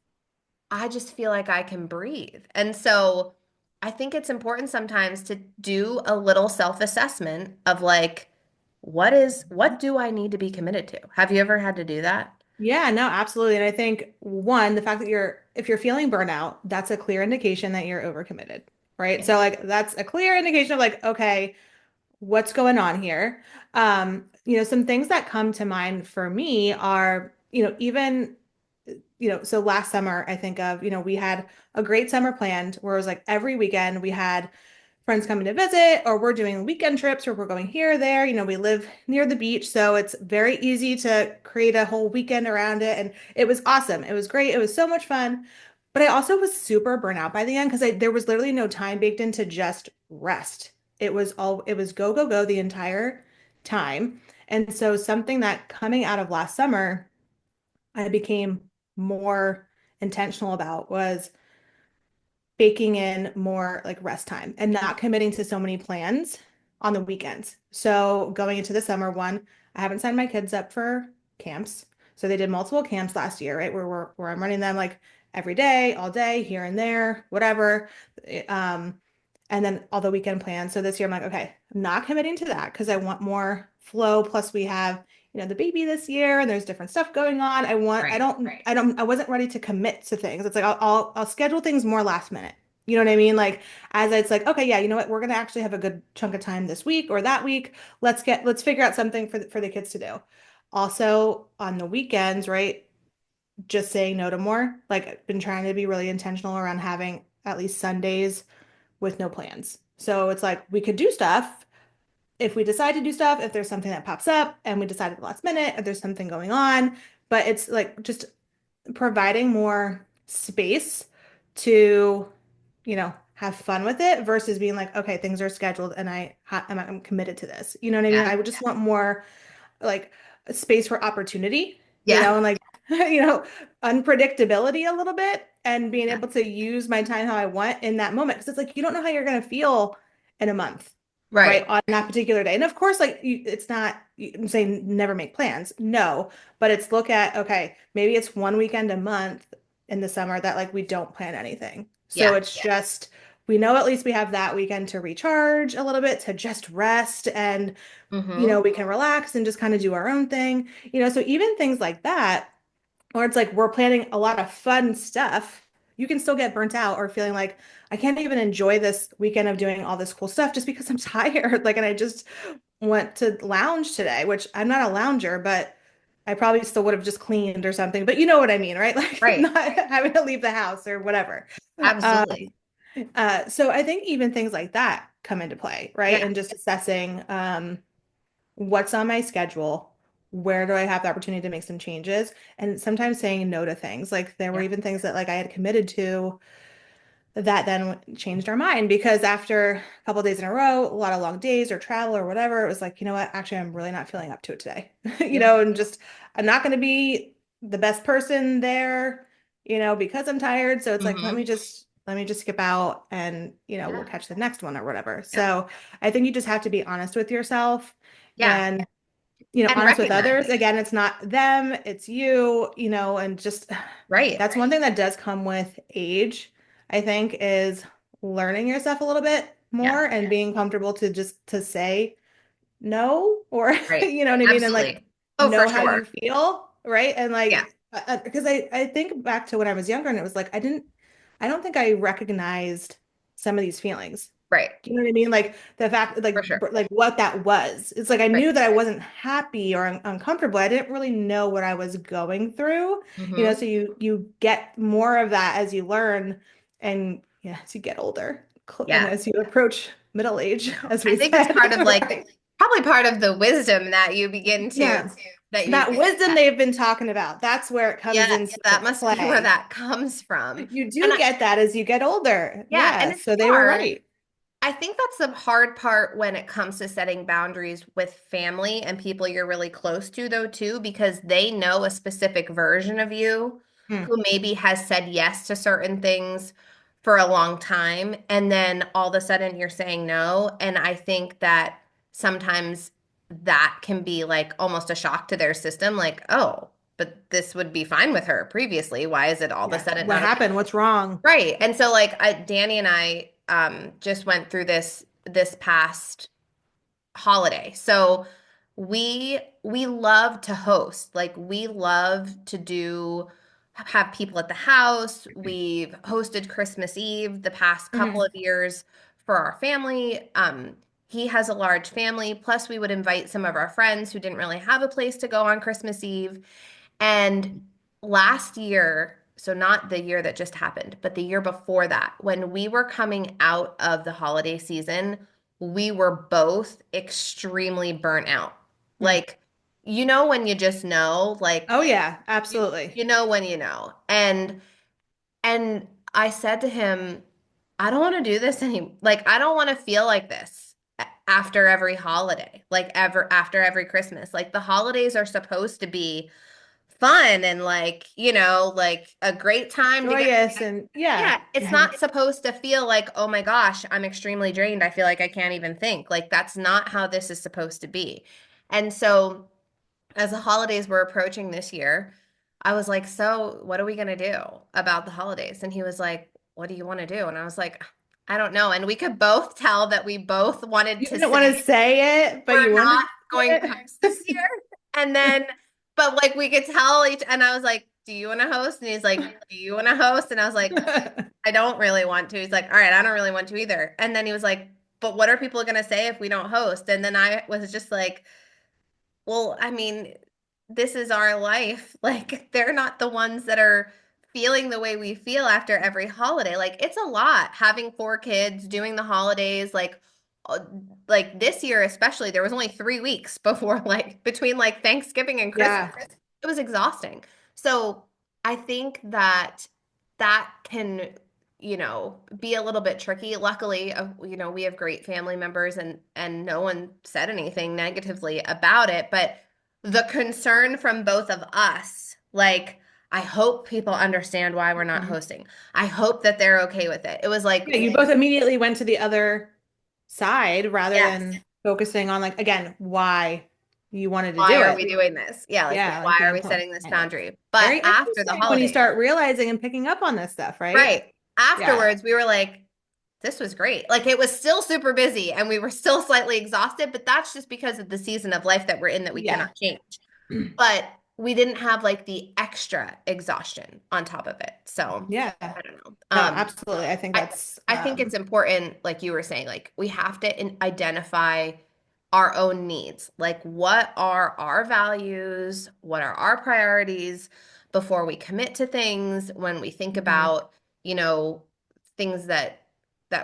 I just feel like I can breathe. And so I think it's important sometimes to do a little self-assessment of like, what do I need to be committed to? Have you ever had to do that? Yeah, no, absolutely. And I think one, the fact that if you're feeling burnout, that's a clear indication that you're overcommitted, right? So like that's a clear indication of like, okay, what's going on here? Some things that come to mind for me are, even, so last summer, I think of, we had a great summer planned where it was like every weekend we had friends coming to visit, or we're doing weekend trips, or we're going here or there. We live near the beach, so it's very easy to create a whole weekend around it. And it was awesome. It was great. It was so much fun. But I also was super burnt out by the end because there was literally no time baked in to just rest. It was go, go, go the entire time. And so something that coming out of last summer, I became more intentional about was baking in more like rest time and not committing to so many plans on the weekends. So going into the summer one, I haven't signed my kids up for camps. So they did multiple camps last year, right? Where I'm running them like every day, all day, here and there, whatever. Um, and then all the weekend plans. So this year I'm like, okay, I'm not committing to that because I want more flow. Plus we have, the baby this year and there's different stuff going on. Right. I wasn't ready to commit to things. It's like I'll schedule things more last minute. You know what I mean? Like as it's like, okay, yeah, you know what? We're gonna actually have a good chunk of time this week or that week. Let's figure out something for the kids to do. Also on the weekends, right? Just saying no to more. Like I've been trying to be really intentional around having at least Sundays with no plans. So it's like we could do stuff if we decide to do stuff, if there's something that pops up and we decide at the last minute, if there's something going on. But it's like just providing more space to, have fun with it versus being like, okay, things are scheduled and I'm committed to this. You know what I mean? Yeah. I would just want more like space for opportunity, Yeah. and like, you know, unpredictability a little bit and being Yeah. able to use my time how I want in that moment. Because it's like you don't know how you're going to feel in a month, right? Right. On that particular day. And of course, like it's not, I'm saying never make plans. No, but it's look at, okay, maybe it's one weekend a month in the summer that like we don't plan anything. So Yeah. it's just, we know at least we have that weekend to recharge a little bit, to just rest and Mm-hmm. we can relax and just kind of do our own thing. So even things like that, or it's like we're planning a lot of fun stuff, you can still get burnt out or feeling like I can't even enjoy this weekend of doing all this cool stuff just because I'm tired. Like, and I just want to lounge today, which I'm not a lounger, but I probably still would have just cleaned or something. But you know what I mean, right? Like Right. not having to leave the house or whatever. Um, Absolutely. so I think even things like that come into play, right? Yeah. And just assessing, what's on my schedule, where do I have the opportunity to make some changes, and sometimes saying no to things. Like there were Yeah. even things that like I had committed to that then changed our mind because after a couple of days in a row, a lot of long days or travel or whatever, it was like, you know what, actually I'm really not feeling up to it today. Yeah. And just I'm not going to be the best person there, because I'm tired. So it's like Mm-hmm. let me just skip out and, we'll Yeah. catch the next one or whatever. Yeah. So I think you just have to be honest with yourself Yeah. and And honest with recognize. others. Again, it's not them, it's you, and just Right. that's one thing that does come with age, I think, is learning yourself a little bit Yeah. more and being comfortable to just to say no or Right. you know what I mean? And like Absolutely. Oh, for know how sure. you feel, right? And Yeah. like because I think back to when I was younger and it was like I don't think I recognized some of these feelings. Right. Do you know what I mean? Like the fact, For sure. like what that was. It's like I Right. knew that I wasn't happy or uncomfortable. I didn't really know what I was going through. Mm-hmm. So you get more of that as you learn, and yeah, as you get older, and Yeah. as you approach middle age, No. as I we think it's said. part of like Right. probably part of the wisdom that you begin to Yes, that you that wisdom yeah. they've been talking about. That's where it comes Yes, into that must be where play. that comes from. You And do get that as you get older. yeah, and Yeah, it's so they were hard. right. I think that's the hard part when it comes to setting boundaries with family and people you're really close to, though, too, because they know a specific version of you Hmm. who maybe has said yes to certain things for a long time. And then all of a sudden you're saying no. And I think that sometimes that can be like almost a shock to their system, like, oh, but this would be fine with her previously. Why is it all of a Yeah. sudden What not okay? happened? What's wrong? Right. And so like Danny and I just went through this past holiday. So we love to host. Like we love to do have people at the house. We've hosted Christmas Eve the past couple Hmm. of years for our family. He has a large family. Plus, we would invite some of our friends who didn't really have a place to go on Christmas Eve. And last year, so not the year that just happened, but the year before that, when we were coming out of the holiday season, we were both extremely burnt out. Hmm. Like, when you just know, like Oh yeah, you, absolutely. you know when you know. And I said to him, I don't want to do this anymore. Like, I don't want to feel like this after every holiday, like ever after every Christmas. Like the holidays are supposed to be fun and like, like a great time together. Joyous and yeah. Yeah, it's And not supposed to feel like, oh my gosh, I'm extremely drained. I feel like I can't even think. Like that's not how this is supposed to be. And so as the holidays were approaching this year, I was like, so what are we going to do about the holidays? And he was like, what do you want to do? And I was like, I don't know. And we could both tell that we both wanted you to didn't say want to say it, but we're you wanted not to going to say host this year. And then, but like we could tell and I was like, do you want to host? And he's like, do you want to host? And I was like, it. I don't really want to. He's like, all right, I don't really want to either. And then he was like, but what are people going to say if we don't host? And then I was just like, well, I mean, this is our life. Like they're not the ones that are feeling the way we feel after every holiday. Like it's a lot having four kids, doing the holidays, uh, like this year especially, there was only 3 weeks before like between like Thanksgiving and Christmas. Yeah. It was exhausting. So I think that that can, be a little bit tricky. Luckily, we have great family members and no one said anything negatively about it, but the concern from both of us, like, I hope people understand why we're not Mhm. hosting. I hope that they're okay with it. It was like, Yeah, you both immediately went to the other side rather yes, than focusing on like again why you wanted to why do are we it. doing this? Yeah, like, Yeah, like why the are we importance setting this behind it. boundary? But Very after the interesting when you holidays, start realizing and picking up on this stuff, right? right, Yeah. afterwards, we were like, this was great. Like, it was still super busy and we were still slightly exhausted, but that's just because of the season of life that we're in that we Yeah. cannot change. But we didn't have like the extra exhaustion on top of it. So Yeah. I don't know. No, absolutely. I think I that's I think it's important, like you were saying, like we have to identify our own needs. Like what are our values? What are our priorities before we commit to things when we think mhm. about, you know, things that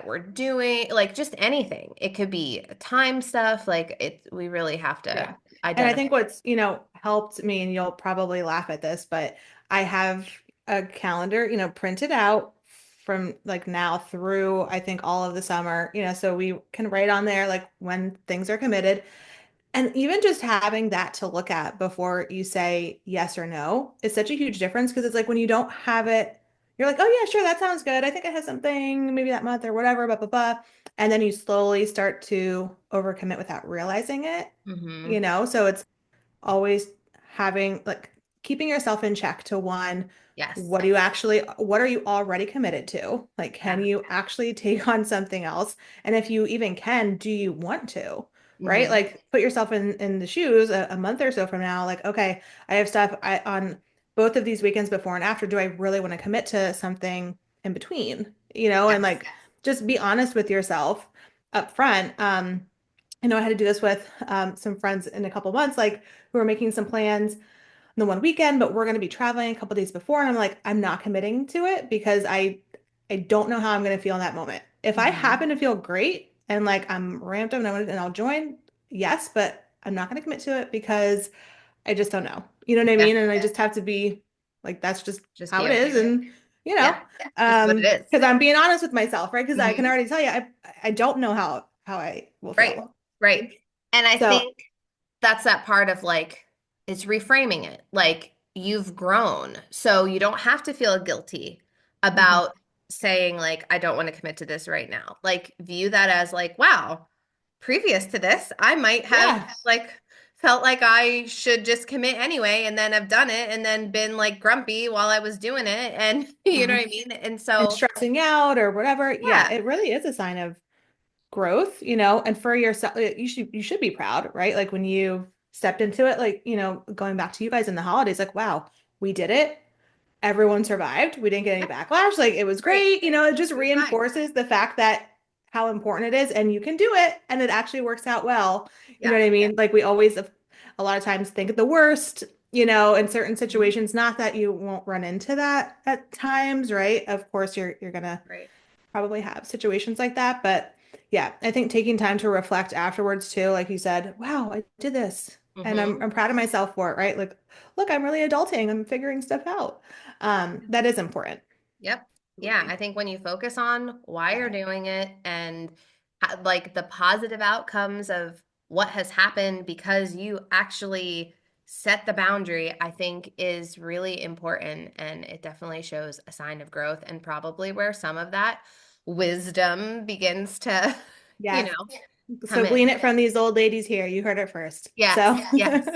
we're doing, like just anything. It could be time stuff, like we really have to Yeah. And I identify. think what's, helped me, and you'll probably laugh at this, but I have a calendar, printed out from like now through, I think, all of the summer, so we can write on there like when things are committed. And even just having that to look at before you say yes or no is such a huge difference because it's like when you don't have it, you're like, oh yeah, sure, that sounds good. I think I have something maybe that month or whatever, blah, blah, blah. And then you slowly start to overcommit without realizing it, Hmm. So it's always having like keeping yourself in check to one, Yes. what are you already committed to? Like, can Yeah. you actually take on something else? And if you even can, do you want to? Right? Hmm. Like put yourself in the shoes a month or so from now, like, okay, I have stuff on both of these weekends before and after. Do I really want to commit to something in between? And Yes. like just be honest with yourself up front. I know I had to do this with some friends in a couple months, like who were making some plans the one weekend, but we're going to be traveling a couple days before. And I'm like, I'm not committing to it because I don't know how I'm going to feel in that moment. If I Hmm. happen to feel great and like I'm ramped up and I'll join, yes, but I'm not going to commit to it because I just don't know. You know what I Yeah. mean? And I just have to be like, that's just Just how be it okay is. with it. And, you know, Yeah. Just what it is. because I'm being honest with myself, right? Because I can Hmm. already tell you, I don't know how I will Right. feel. Right. And I So, think that's that part of like, it's reframing it. Like you've grown. So you don't have to feel guilty mhm. about saying, like, I don't want to commit to this right now. Like, view that as like, wow, previous to this, I might have Yeah. like felt like I should just commit anyway and then have done it and then been like grumpy while I was doing it. And you know Mhm. what I mean? And And so, stressing out or whatever. Yeah, yeah. it really is a sign of growth, and for yourself, you should be proud, right? Like when you stepped into it, like, going back to you guys in the holidays, like, wow, we did it. Everyone survived. We didn't get any Yeah, backlash. Like it was great. great. It just It was fine. reinforces the fact that how important it is and you can do it and it actually works out well. You know Yeah. what I mean? Like we always a lot of times think the worst, in certain Mhm. situations, not that you won't run into that at times, right? Of course you're gonna Right. probably have situations like that, but yeah, I think taking time to reflect afterwards too, like you said, wow, I did this. And I'm Hmm. I'm proud of myself for it, right? Like, look, I'm really adulting. I'm figuring stuff out. That is important. Yep. Yeah, I Absolutely. think when you focus on why you're Yeah. doing it and like the positive outcomes of what has happened because you actually set the boundary, I think is really important. And it definitely shows a sign of growth and probably where some of that wisdom begins to, you Yes. know, come So in. glean it from these old ladies here. You heard it first. So Yes. Yes.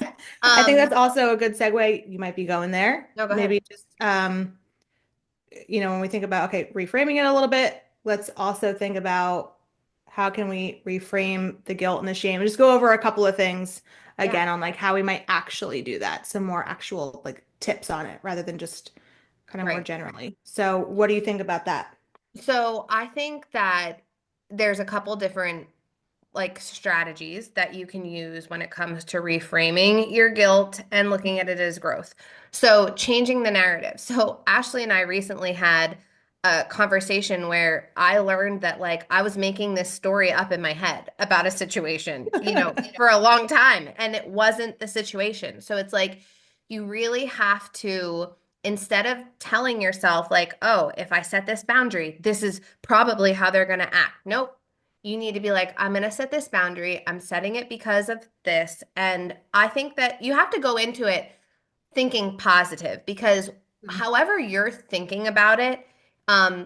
I think that's Um, also a good segue. You might be going there. no, go ahead. Maybe just when we think about, okay, reframing it a little bit, let's also think about how can we reframe the guilt and the shame and just go over a couple of things Yeah. again on like how we might actually do that. Some more actual like tips on it rather than just kind of more Right. generally. So what do you think about that? So I think that there's a couple different like strategies that you can use when it comes to reframing your guilt and looking at it as growth. So, changing the narrative. So, Ashley and I recently had a conversation where I learned that like I was making this story up in my head about a situation, for a long time, and it wasn't the situation. So, it's like you really have to, instead of telling yourself like, oh, if I set this boundary, this is probably how they're going to act. Nope. You need to be like, I'm going to set this boundary. I'm setting it because of this. And I think that you have to go into it thinking positive because however you're thinking about it,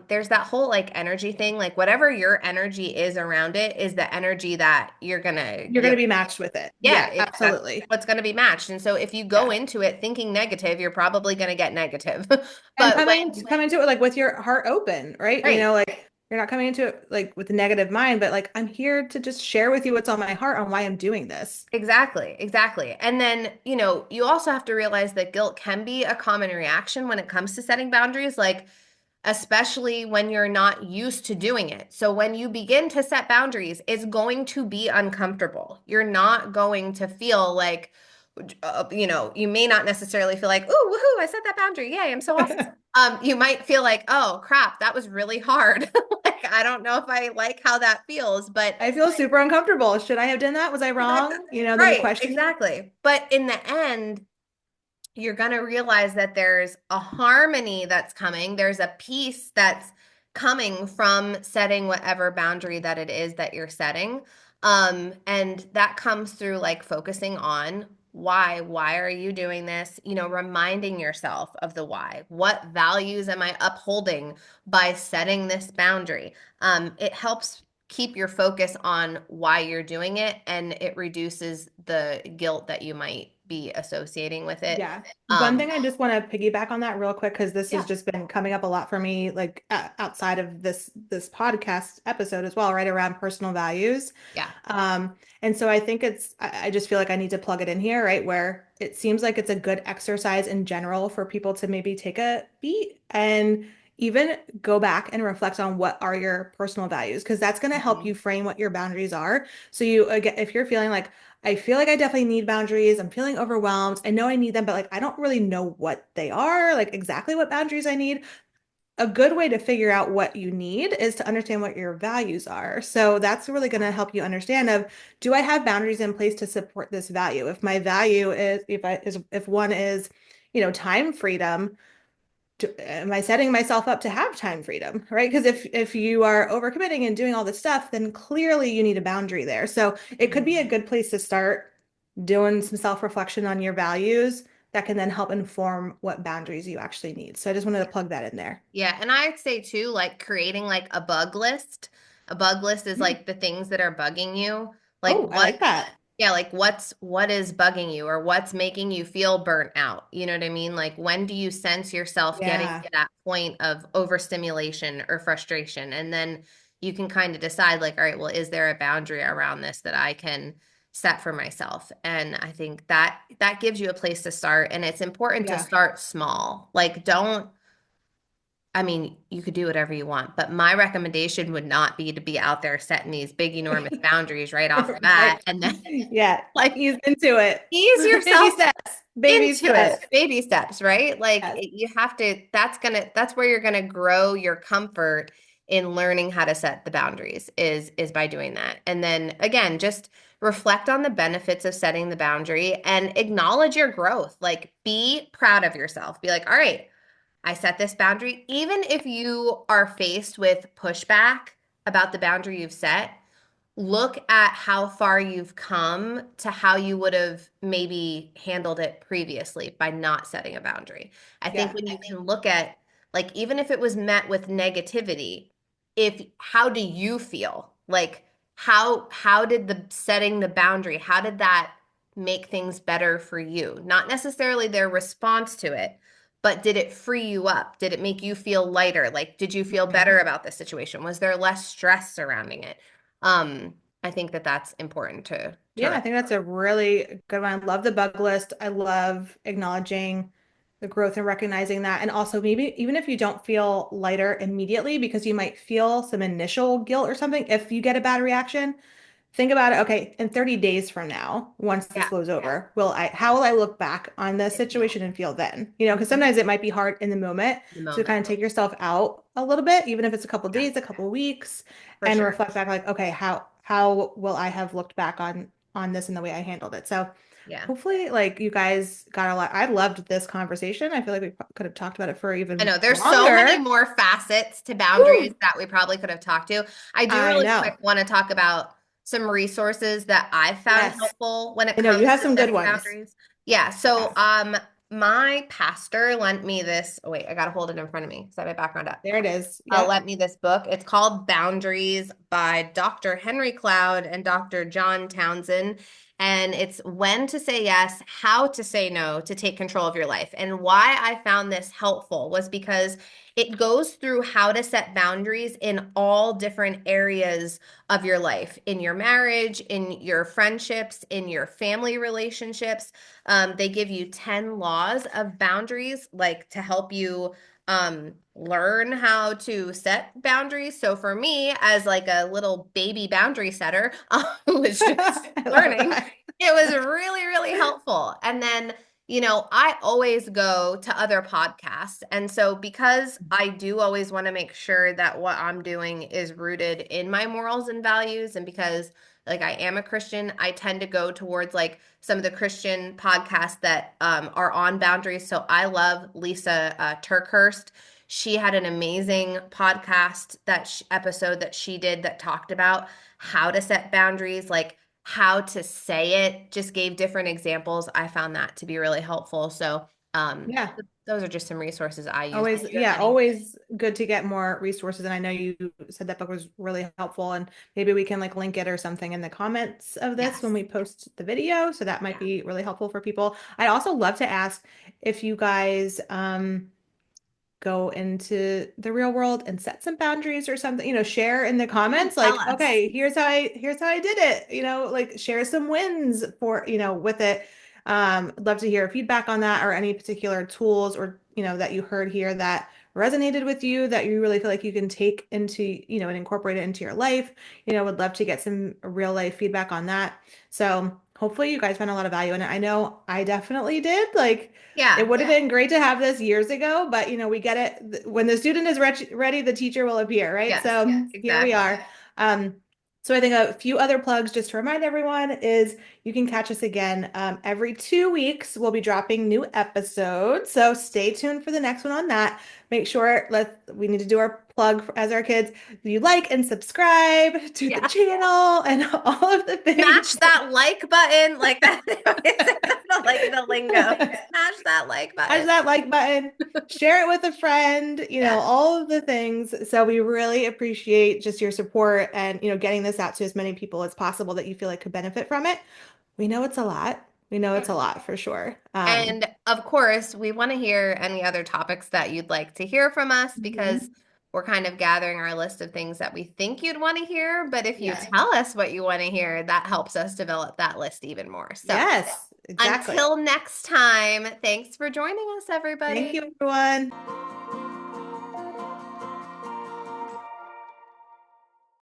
there's that whole like energy thing. Like whatever your energy is around it is the energy that you're gonna You're going give. to be matched with it. Yeah, Yeah, that's absolutely. what's gonna be matched. And so if you go Yeah. into it thinking negative, you're probably gonna get negative. And But come into it like with your heart open, right? right. Like you're not coming into it like with a negative mind, but like I'm here to just share with you what's on my heart on why I'm doing this. Exactly, exactly. And then, you also have to realize that guilt can be a common reaction when it comes to setting boundaries, like especially when you're not used to doing it. So when you begin to set boundaries, it's going to be uncomfortable. You're not going to feel like, you may not necessarily feel like, "Ooh, woohoo, I set that boundary. Yay, I'm so awesome." You might feel like, "Oh, crap, that was really hard." Like, I don't know if I like how that feels, but I feel super uncomfortable. Should I have done that? Was I wrong? Then you right, question it. exactly. But in the end, you're going to realize that there's a harmony that's coming. There's a peace that's coming from setting whatever boundary that it is that you're setting. And that comes through like focusing on why. Why are you doing this? Reminding yourself of the why. What values am I upholding by setting this boundary? It helps keep your focus on why you're doing it, and it reduces the guilt that you might be associating with it. Yeah. One Um, thing I just want to piggyback on that real quick because this has yeah, just been coming up a lot for me, like outside of this podcast episode as well, right around personal values. yeah. And so I think I just feel like I need to plug it in here, right? Where it seems like it's a good exercise in general for people to maybe take a beat and even go back and reflect on what are your personal values, because that's going to help Mhm. you frame what your boundaries are. So you, again, if you're feeling like, I feel like I definitely need boundaries, I'm feeling overwhelmed, I know I need them, but like I don't really know what they are, like exactly what boundaries I need. A good way to figure out what you need is to understand what your values are. So that's really going to help you understand of, do I have boundaries in place to support this value? If my value is, if one is, time freedom, am I setting myself up to have time freedom, right? Because if you are overcommitting and doing all this stuff, then clearly you need a boundary there. So it could be a Mhm. good place to start doing some self-reflection on your values that can then help inform what boundaries you actually need. So I just wanted to plug that in there. Yeah, and I'd say too, like creating like a bug list. A bug list is Hmm. like the things that are bugging you. Like Oh, I what, like that. yeah, like what is bugging you or what's making you feel burnt out? You know what I mean? Like when do you sense yourself getting Yeah. to that point of overstimulation or frustration? And then you can kind of decide like, all right, well, is there a boundary around this that I can set for myself? And I think that gives you a place to start. And it's important to Yeah. start small. Like don't, I mean, you could do whatever you want, but my recommendation would not be to be out there setting these big, enormous boundaries right off the bat Right. and then Yeah. like Ease into it. ease Baby yourself steps. Baby into steps. it. Baby steps, right? Like Yes. you have to, that's where you're gonna grow your comfort in learning how to set the boundaries is by doing that. And then again, just reflect on the benefits of setting the boundary and acknowledge your growth. Like be proud of yourself. Be like, all right, I set this boundary. Even if you are faced with pushback about the boundary you've set, look at how far you've come to how you would have maybe handled it previously by not setting a boundary. I think Yeah. when you can look at, like, even if it was met with negativity, if how do you feel? Like, how did the setting the boundary, how did that make things better for you? Not necessarily their response to it, but did it free you up? Did it make you feel lighter? Like, did you feel Mhm. better about the situation? Was there less stress surrounding it? Um, I think that that's important to Yeah, I think that's a really good one. I love the bug list. I love acknowledging the growth and recognizing that. And also, maybe even if you don't feel lighter immediately, because you might feel some initial guilt or something, if you get a bad reaction, think about it. Okay, in 30 days from now, once this Yeah, blows over, how will I look back on this it feels situation and feel then? You know, because mhm, sometimes it might be hard in the moment the to moment. kind of take yourself out a little bit, even if it's a couple Yeah, days, a couple weeks, for and sure. reflect back like, okay, how will I have looked back on this and the way I handled it? So Yeah. hopefully, like you guys got a lot. I loved this conversation. I feel like we could have talked about it for I even know there's so many longer. more facets to boundaries Woo! that we probably could have talked to. I do I really quick know. want to talk about some resources that I've found Yes. helpful when it I know you comes have to some good setting ones. boundaries. Yeah, so Yes. my pastor lent me this. Oh wait, I gotta hold it in front of me because I have my background up. There it is. Yep. Lent me this book. It's called Boundaries by Dr. Henry Cloud and Dr. John Townsend. And it's when to say yes, how to say no to take control of your life. And why I found this helpful was because it goes through how to set boundaries in all different areas of your life, in your marriage, in your friendships, in your family relationships. They give you 10 laws of boundaries, like to help you learn how to set boundaries. So for me, as like a little baby boundary setter, who was just I love learning, that. it was really, really helpful. And then, I always go to other podcasts. And so because I do always want to make sure that what I'm doing is rooted in my morals and values, and because like I am a Christian, I tend to go towards like some of the Christian podcasts that are on boundaries. So I love Lisa Turkhurst. She had an amazing podcast episode that she did that talked about how to set boundaries, like how to say it, just gave different examples. I found that to be really helpful. So Yeah. those are just some resources I use. Did Always, you have yeah, any? always good to get more resources. And I know you said that book was really helpful, and maybe we can like link it or something in the comments of this when Yes. we post the video. So that might Yeah. be really helpful for people. I'd also love to ask if you guys go into the real world and set some boundaries or something, share in the Ooh, comments tell like, us. okay, here's how I did it, like share some wins for, with it. I'd love to hear feedback on that or any particular tools or, that you heard here that resonated with you that you really feel like you can take into, and incorporate it into your life. Would love to get some real life feedback on that. So hopefully you guys found a lot of value in it. I know I definitely did. Like, it Yeah. would have been great to have this years ago, but we get it. When the student is ready, the teacher will appear, right? Yes. So here we Exactly. are. Um, so I think a few other plugs just to remind everyone is you can catch us again every 2 weeks. We'll be dropping new episodes, so stay tuned for the next one on that. Make sure we need to do our plug as our kids. You like and subscribe to the Yeah. channel and all of the Smash things. that like button. Like that. That's like the lingo. Smash that like Smash button. that like button, share it with a friend, Yeah. all of the things. So we really appreciate just your support and, getting this out to as many people as possible that you feel like could benefit from it. We know it's a lot. We know it's a lot for sure. And of course, we want to hear any other topics that you'd like to hear from us because Mhm. we're kind of gathering our list of things that we think you'd want to hear. But if you Yes. tell us what you want to hear, that helps us develop that list even more. So Yes, exactly. until next time, thanks for joining us, Thank everybody. you, everyone.